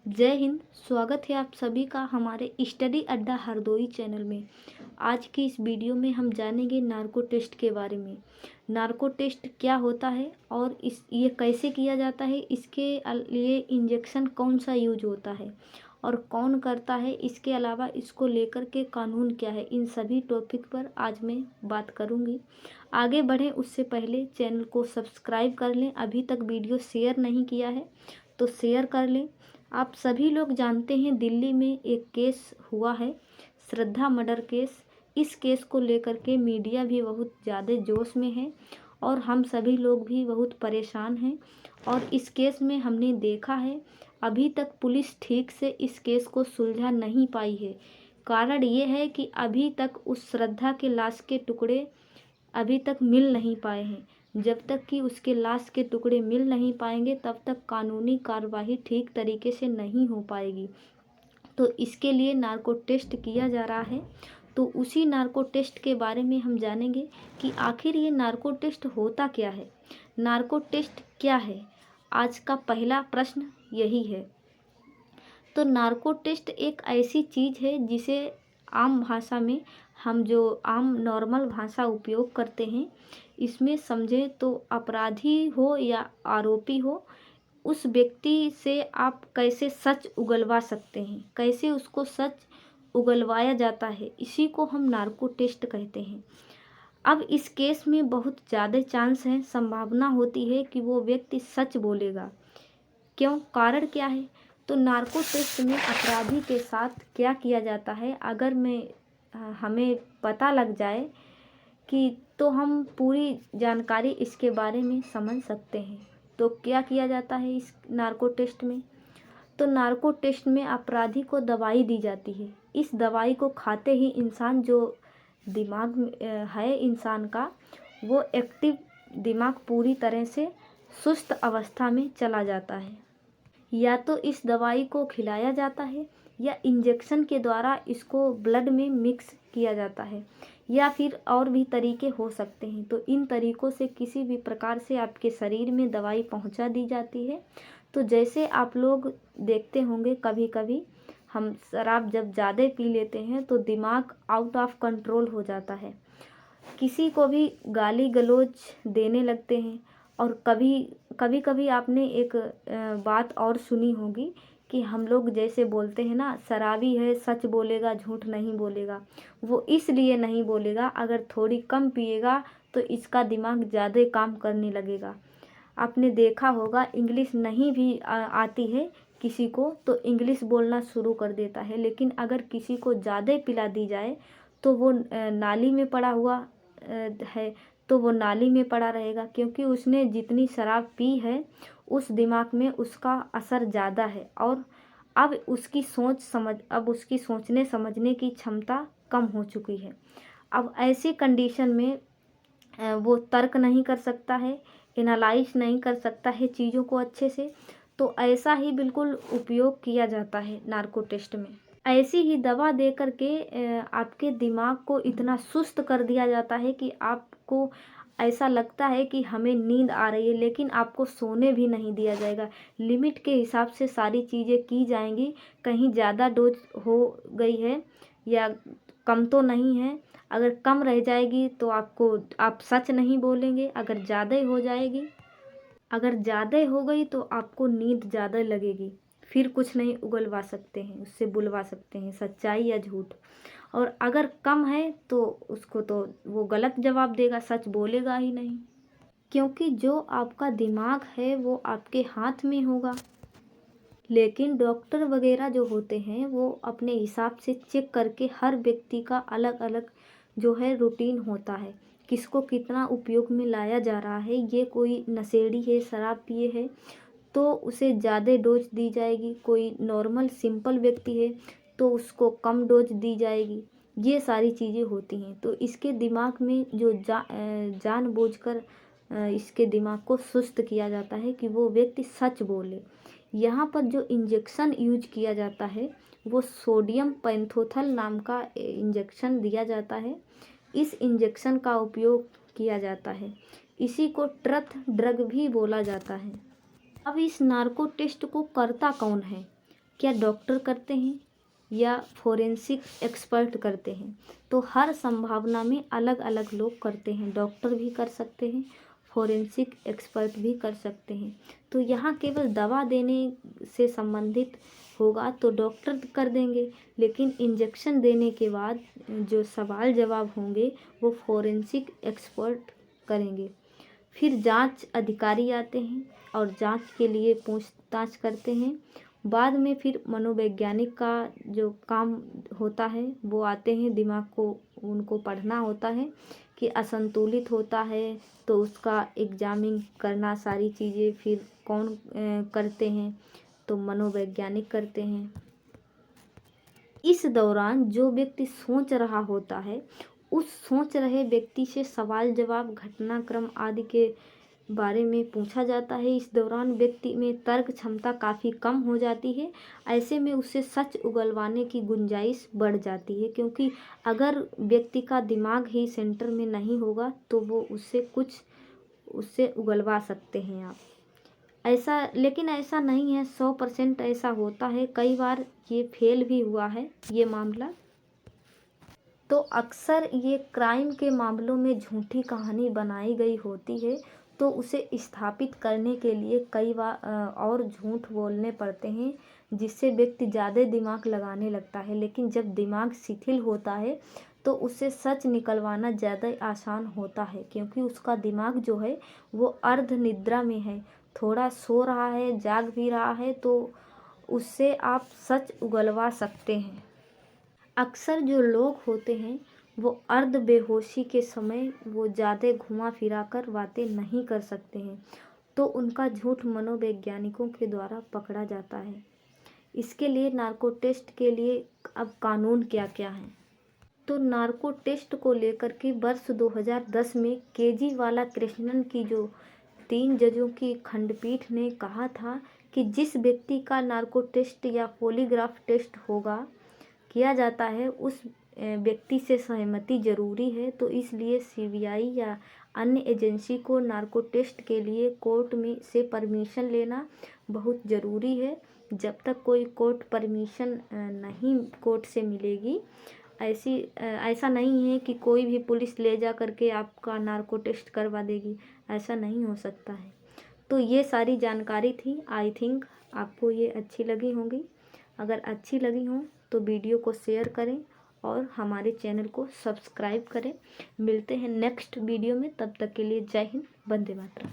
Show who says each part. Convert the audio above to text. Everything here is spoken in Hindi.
Speaker 1: जय हिंद। स्वागत है आप सभी का हमारे स्टडी अड्डा हरदोई चैनल में। आज की इस वीडियो में हम जानेंगे नार्को टेस्ट के बारे में। नार्को टेस्ट क्या होता है और ये कैसे किया जाता है, इसके लिए इंजेक्शन कौन सा यूज होता है और कौन करता है, इसके अलावा इसको लेकर के कानून क्या है, इन सभी टॉपिक पर आज मैं बात करूंगी। आगे बढ़ें उससे पहले चैनल को सब्सक्राइब कर लें। अभी तक वीडियो शेयर नहीं किया है तो शेयर कर लें। आप सभी लोग जानते हैं दिल्ली में एक केस हुआ है, श्रद्धा मर्डर केस। इस केस को लेकर के मीडिया भी बहुत ज़्यादा जोश में है और हम सभी लोग भी बहुत परेशान हैं। और इस केस में हमने देखा है अभी तक पुलिस ठीक से इस केस को सुलझा नहीं पाई है। कारण ये है कि अभी तक उस श्रद्धा के लाश के टुकड़े अभी तक मिल नहीं पाए हैं। जब तक कि उसके लाश के टुकड़े मिल नहीं पाएंगे तब तक कानूनी कार्रवाई ठीक तरीके से नहीं हो पाएगी। तो इसके लिए नार्को टेस्ट किया जा रहा है। तो उसी नार्को टेस्ट के बारे में हम जानेंगे कि आखिर ये नार्को टेस्ट होता क्या है, नार्को टेस्ट क्या है। आज का पहला प्रश्न यही है। तो नार्को टेस्ट एक ऐसी चीज़ है जिसे आम भाषा में हम जो आम नॉर्मल भाषा उपयोग करते हैं, इसमें समझें तो अपराधी हो या आरोपी हो, उस व्यक्ति से आप कैसे सच उगलवा सकते हैं, कैसे उसको सच उगलवाया जाता है, इसी को हम नार्को टेस्ट कहते हैं। अब इस केस में बहुत ज़्यादा चांस है, संभावना होती है कि वो व्यक्ति सच बोलेगा। क्यों, कारण क्या है? तो नार्को टेस्ट में अपराधी के साथ क्या किया जाता है, अगर हमें पता लग जाए कि तो हम पूरी जानकारी इसके बारे में समझ सकते हैं। तो क्या किया जाता है इस नार्को टेस्ट में? तो नार्को टेस्ट में अपराधी को दवाई दी जाती है। इस दवाई को खाते ही इंसान जो दिमाग में है इंसान का, वो एक्टिव दिमाग पूरी तरह से सुस्त अवस्था में चला जाता है। या तो इस दवाई को खिलाया जाता है या इंजेक्शन के द्वारा इसको ब्लड में मिक्स किया जाता है, या फिर और भी तरीके हो सकते हैं। तो इन तरीक़ों से किसी भी प्रकार से आपके शरीर में दवाई पहुंचा दी जाती है। तो जैसे आप लोग देखते होंगे कभी कभी हम शराब जब ज़्यादा पी लेते हैं तो दिमाग आउट ऑफ कंट्रोल हो जाता है, किसी को भी गाली गलौज देने लगते हैं। और कभी कभी आपने एक बात और सुनी होगी कि हम लोग जैसे बोलते हैं ना, शराबी है सच बोलेगा झूठ नहीं बोलेगा। वो इसलिए नहीं बोलेगा, अगर थोड़ी कम पिएगा तो इसका दिमाग ज़्यादा काम करने लगेगा। आपने देखा होगा इंग्लिश नहीं भी आती है किसी को तो इंग्लिश बोलना शुरू कर देता है, लेकिन अगर किसी को ज़्यादा पिला दी जाए तो वो नाली में पड़ा हुआ है तो वो नाली में पड़ा रहेगा, क्योंकि उसने जितनी शराब पी है उस दिमाग में उसका असर ज़्यादा है। और अब उसकी सोचने समझने की क्षमता कम हो चुकी है। अब ऐसी कंडीशन में वो तर्क नहीं कर सकता है, एनालाइज नहीं कर सकता है चीज़ों को अच्छे से। तो ऐसा ही बिल्कुल उपयोग किया जाता है नार्को टेस्ट में। ऐसी ही दवा दे करके आपके दिमाग को इतना सुस्त कर दिया जाता है कि आपको ऐसा लगता है कि हमें नींद आ रही है, लेकिन आपको सोने भी नहीं दिया जाएगा। लिमिट के हिसाब से सारी चीज़ें की जाएंगी, कहीं ज़्यादा डोज हो गई है या कम तो नहीं है। अगर कम रह जाएगी तो आप सच नहीं बोलेंगे, अगर ज़्यादा हो गई तो आपको नींद ज़्यादा लगेगी, फिर कुछ नहीं उगलवा सकते हैं, उससे बुलवा सकते हैं सच्चाई या झूठ। और अगर कम है तो उसको तो वो गलत जवाब देगा, सच बोलेगा ही नहीं, क्योंकि जो आपका दिमाग है वो आपके हाथ में होगा। लेकिन डॉक्टर वगैरह जो होते हैं वो अपने हिसाब से चेक करके, हर व्यक्ति का अलग अलग जो है रूटीन होता है, किसको कितना उपयोग में लाया जा रहा है। ये कोई नशेड़ी है, शराब पिए है तो उसे ज़्यादा डोज दी जाएगी, कोई नॉर्मल सिंपल व्यक्ति है तो उसको कम डोज दी जाएगी। ये सारी चीज़ें होती हैं। तो इसके दिमाग में जो जानबूझकर इसके दिमाग को सुस्त किया जाता है कि वो व्यक्ति सच बोले। यहाँ पर जो इंजेक्शन यूज किया जाता है वो सोडियम पेंथोथल नाम का इंजेक्शन दिया जाता है। इस इंजेक्शन का उपयोग किया जाता है, इसी को ट्रथ ड्रग भी बोला जाता है। अब इस नार्को टेस्ट को करता कौन है? क्या डॉक्टर करते हैं या फोरेंसिक एक्सपर्ट करते हैं? तो हर संभावना में अलग अलग लोग करते हैं। डॉक्टर भी कर सकते हैं, फोरेंसिक एक्सपर्ट भी कर सकते हैं। तो यहाँ केवल दवा देने से संबंधित होगा तो डॉक्टर कर देंगे, लेकिन इंजेक्शन देने के बाद जो सवाल जवाब होंगे वो फोरेंसिक एक्सपर्ट करेंगे। फिर जांच अधिकारी आते हैं और जांच के लिए पूछताछ करते हैं। बाद में फिर मनोवैज्ञानिक का जो काम होता है वो आते हैं, दिमाग को उनको पढ़ना होता है कि असंतुलित होता है तो उसका एग्जामिंग करना, सारी चीज़ें फिर कौन करते हैं, तो मनोवैज्ञानिक करते हैं। इस दौरान जो व्यक्ति सोच रहा होता है उस सोच रहे व्यक्ति से सवाल जवाब, घटनाक्रम आदि के बारे में पूछा जाता है। इस दौरान व्यक्ति में तर्क क्षमता काफ़ी कम हो जाती है। ऐसे में उससे सच उगलवाने की गुंजाइश बढ़ जाती है, क्योंकि अगर व्यक्ति का दिमाग ही सेंटर में नहीं होगा तो वो उससे उगलवा सकते हैं आप। लेकिन ऐसा नहीं है, 100% ऐसा होता है। कई बार ये फेल भी हुआ है ये मामला। तो अक्सर ये क्राइम के मामलों में झूठी कहानी बनाई गई होती है, तो उसे स्थापित करने के लिए कई बार और झूठ बोलने पड़ते हैं, जिससे व्यक्ति ज़्यादा दिमाग लगाने लगता है। लेकिन जब दिमाग शिथिल होता है तो उससे सच निकलवाना ज़्यादा आसान होता है, क्योंकि उसका दिमाग जो है वो अर्ध निद्रा में है, थोड़ा सो रहा है, जाग भी रहा है, तो उससे आप सच उगलवा सकते हैं। अक्सर जो लोग होते हैं वो अर्ध बेहोशी के समय वो ज़्यादा घुमा फिरा कर बातें नहीं कर सकते हैं, तो उनका झूठ मनोवैज्ञानिकों के द्वारा पकड़ा जाता है। इसके लिए नार्को टेस्ट के लिए अब कानून क्या क्या है? तो नार्को टेस्ट को लेकर के वर्ष 2010 में केजीवाला कृष्णन की जो 3 जजों की खंडपीठ ने कहा था कि जिस व्यक्ति का नार्को टेस्ट या पॉलीग्राफ टेस्ट किया जाता है उस व्यक्ति से सहमति जरूरी है। तो इसलिए सीबीआई या अन्य एजेंसी को नार्को टेस्ट के लिए कोर्ट में से परमिशन लेना बहुत ज़रूरी है। जब तक कोई कोर्ट परमिशन नहीं कोर्ट से मिलेगी, ऐसा नहीं है कि कोई भी पुलिस ले जा करके आपका नार्को टेस्ट करवा देगी, ऐसा नहीं हो सकता है। तो ये सारी जानकारी थी। आई थिंक आपको ये अच्छी लगी होंगी। अगर अच्छी लगी हो तो वीडियो को शेयर करें और हमारे चैनल को सब्सक्राइब करें। मिलते हैं नेक्स्ट वीडियो में, तब तक के लिए जय हिंद, वंदे मातरम।